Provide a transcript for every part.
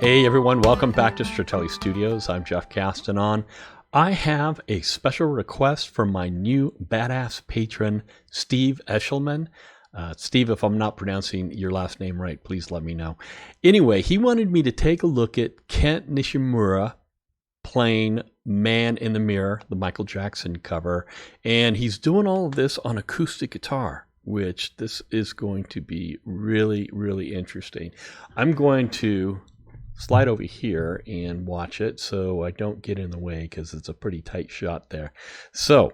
Hey everyone, welcome back to Stratele Studios. I'm Jeff Castanon. I have a special request from my new badass patron, Steve Eshelman. Steve, if I'm not pronouncing your last name right, please let me know. Anyway, he wanted me to take a look at Kent Nishimura playing Man in the Mirror, the Michael Jackson cover, and he's doing all of this on acoustic guitar, which this is going to be really, really interesting. I'm going to slide over here and watch it so I don't get in the way because it's a pretty tight shot there. So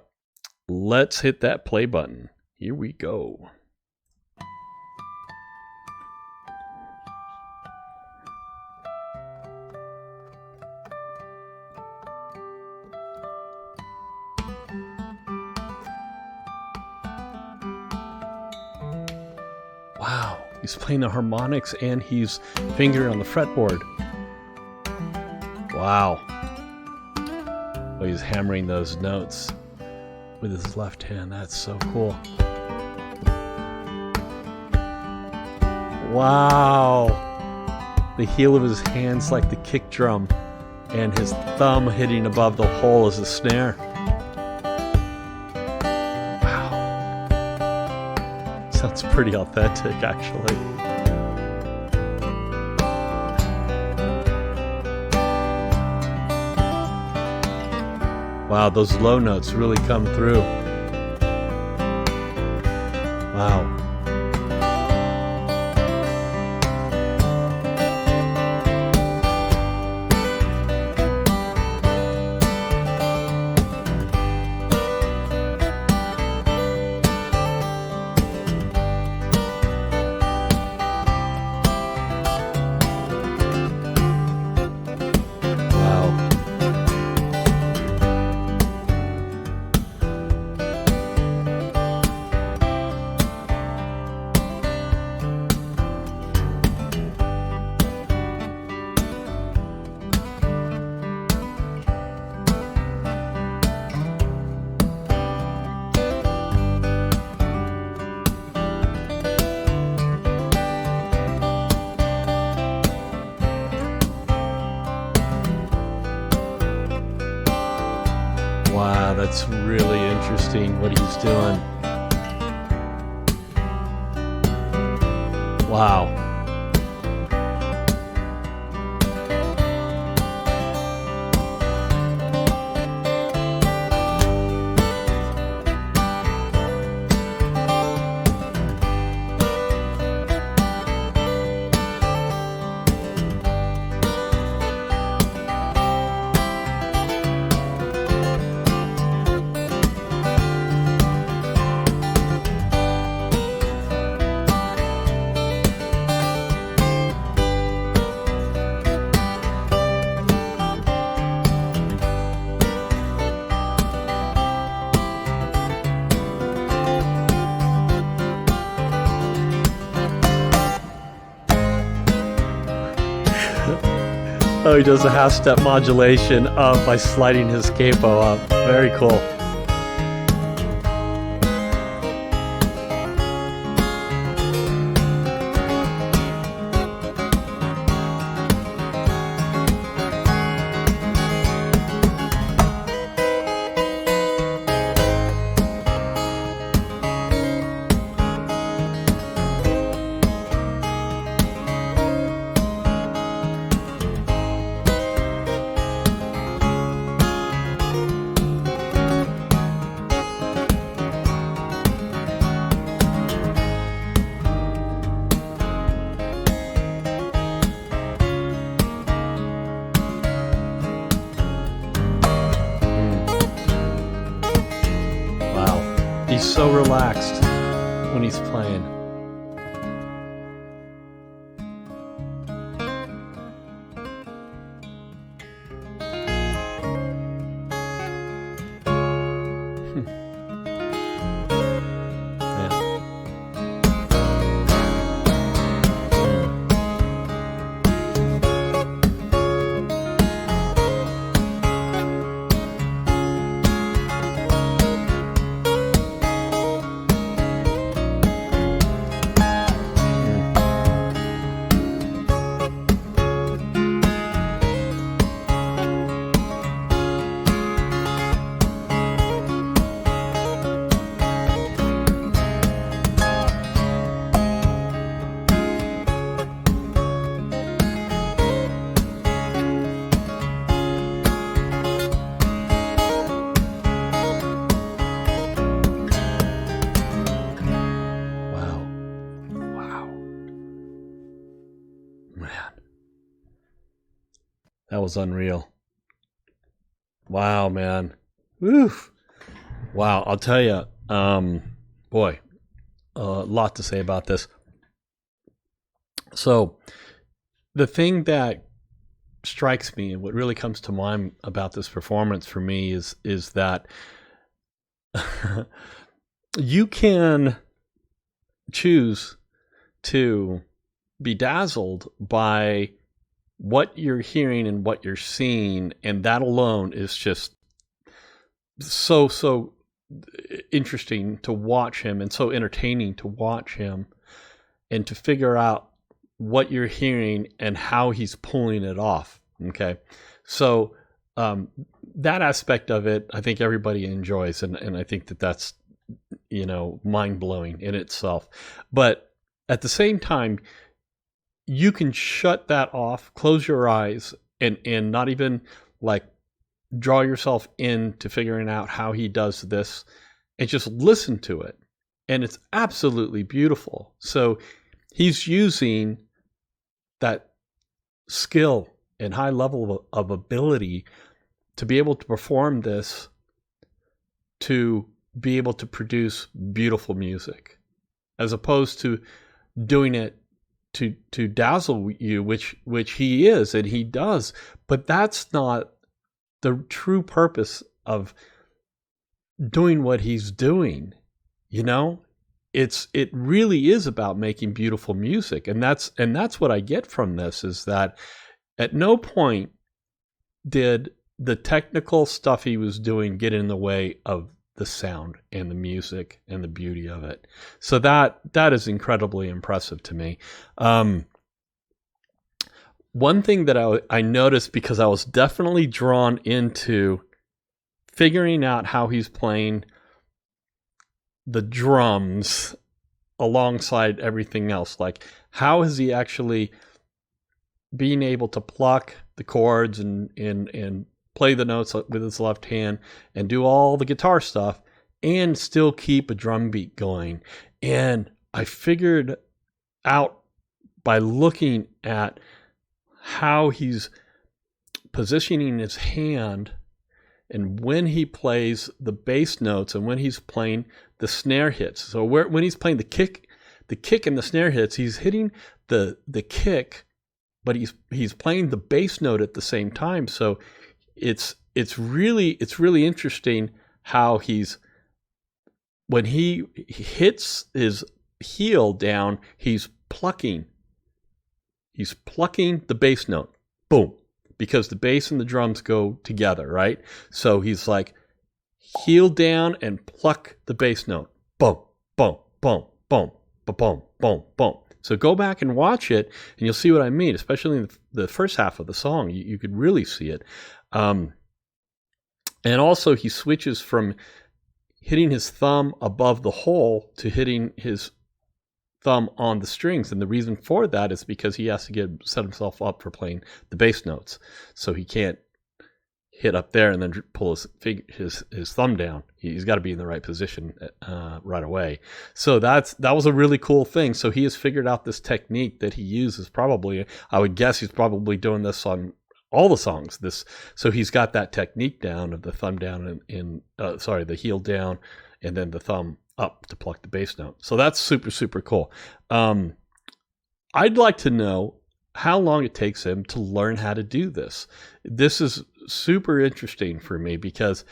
let's hit that play button. Here we go. Wow, he's playing the harmonics and he's fingering on the fretboard. Wow. Oh, he's hammering those notes with his left hand. That's so cool. Wow. The heel of his hand's like the kick drum, and his thumb hitting above the hole is the snare. Sounds pretty authentic, actually. Wow, those low notes really come through. Wow. Wow, that's really interesting what he's doing. Wow. Oh, he does a half-step modulation by sliding his capo up. Very cool. He's so relaxed when he's playing. That was unreal. Wow, man. Woof. Wow, I'll tell you, boy, a lot to say about this. So, the thing that strikes me and what really comes to mind about this performance for me is that you can choose to be dazzled by what you're hearing and what you're seeing, and that alone is just so interesting to watch him and so entertaining to watch him and to figure out what you're hearing and how he's pulling it off. Okay. So that aspect of it, I think everybody enjoys. And I think that that's, mind blowing in itself. But at the same time, you can shut that off, close your eyes, and not even like draw yourself into figuring out how he does this and just listen to it. And it's absolutely beautiful. So he's using that skill and high level of ability to be able to perform this, to be able to produce beautiful music, as opposed to doing it to dazzle you, which he is and he does. But that's not the true purpose of doing what he's doing. It really is about making beautiful music, and that's what I get from this, is that at no point did the technical stuff he was doing get in the way of the sound and the music and the beauty of it. So that is incredibly impressive to me. One thing that I noticed, because I was definitely drawn into figuring out how he's playing the drums alongside everything else. Like, how is he actually being able to pluck the chords and play the notes with his left hand and do all the guitar stuff and still keep a drum beat going? And I figured out by looking at how he's positioning his hand and when he plays the bass notes and when he's playing the snare hits. So when he's playing the kick and the snare hits, he's hitting the kick, but he's playing the bass note at the same time. So it's really interesting how when he hits his heel down, he's plucking the bass note. Boom. Because the bass and the drums go together, right? So he's like, heel down and pluck the bass note. Boom, boom, boom, boom, boom, boom, boom. So go back and watch it, and you'll see what I mean, especially in the first half of the song. You could really see it. And also he switches from hitting his thumb above the hole to hitting his thumb on the strings, and the reason for that is because he has to set himself up for playing the bass notes, so he can't hit up there and then pull his thumb down. He's got to be in the right position right away. So that was a really cool thing. So he has figured out this technique that he uses. Probably, I would guess he's probably doing this on all the songs. So he's got that technique down of the thumb down and the heel down, and then the thumb up to pluck the bass note. So that's super, super cool. I'd like to know how long it takes him to learn how to do this. This is super interesting for me, because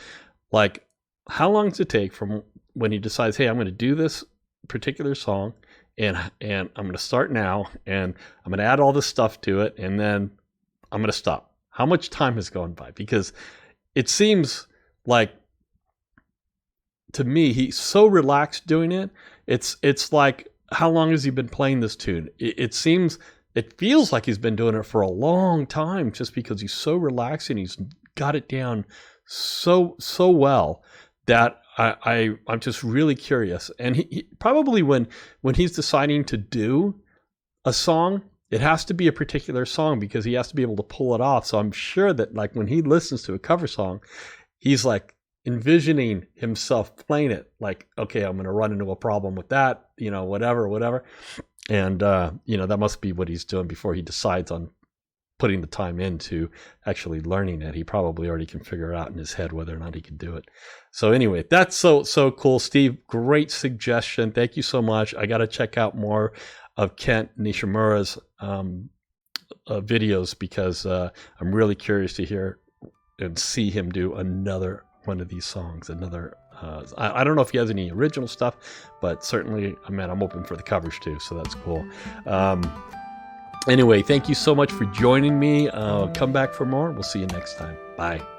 like, how long does it take from when he decides, hey, I'm going to do this particular song and I'm going to start now and I'm going to add all this stuff to it and then I'm going to stop? How much time has gone by? Because it seems like, to me, he's so relaxed doing it. It's like, how long has he been playing this tune? It feels like he's been doing it for a long time, just because he's so relaxed and he's got it down so well that I'm just really curious. And he probably when he's deciding to do a song, it has to be a particular song because he has to be able to pull it off. So I'm sure that like when he listens to a cover song, he's like envisioning himself playing it, like, okay, I'm going to run into a problem with that, whatever. And, that must be what he's doing before he decides on putting the time into actually learning it. He probably already can figure it out in his head whether or not he can do it. So anyway, that's so cool. Steve, great suggestion. Thank you so much. I got to check out more of Kent Nishimura's videos, because I'm really curious to hear and see him do another one of these songs. I don't know if he has any original stuff, but certainly, I'm open for the covers too, so that's cool. Anyway, thank you so much for joining me. Come back for more. We'll see you next time. Bye.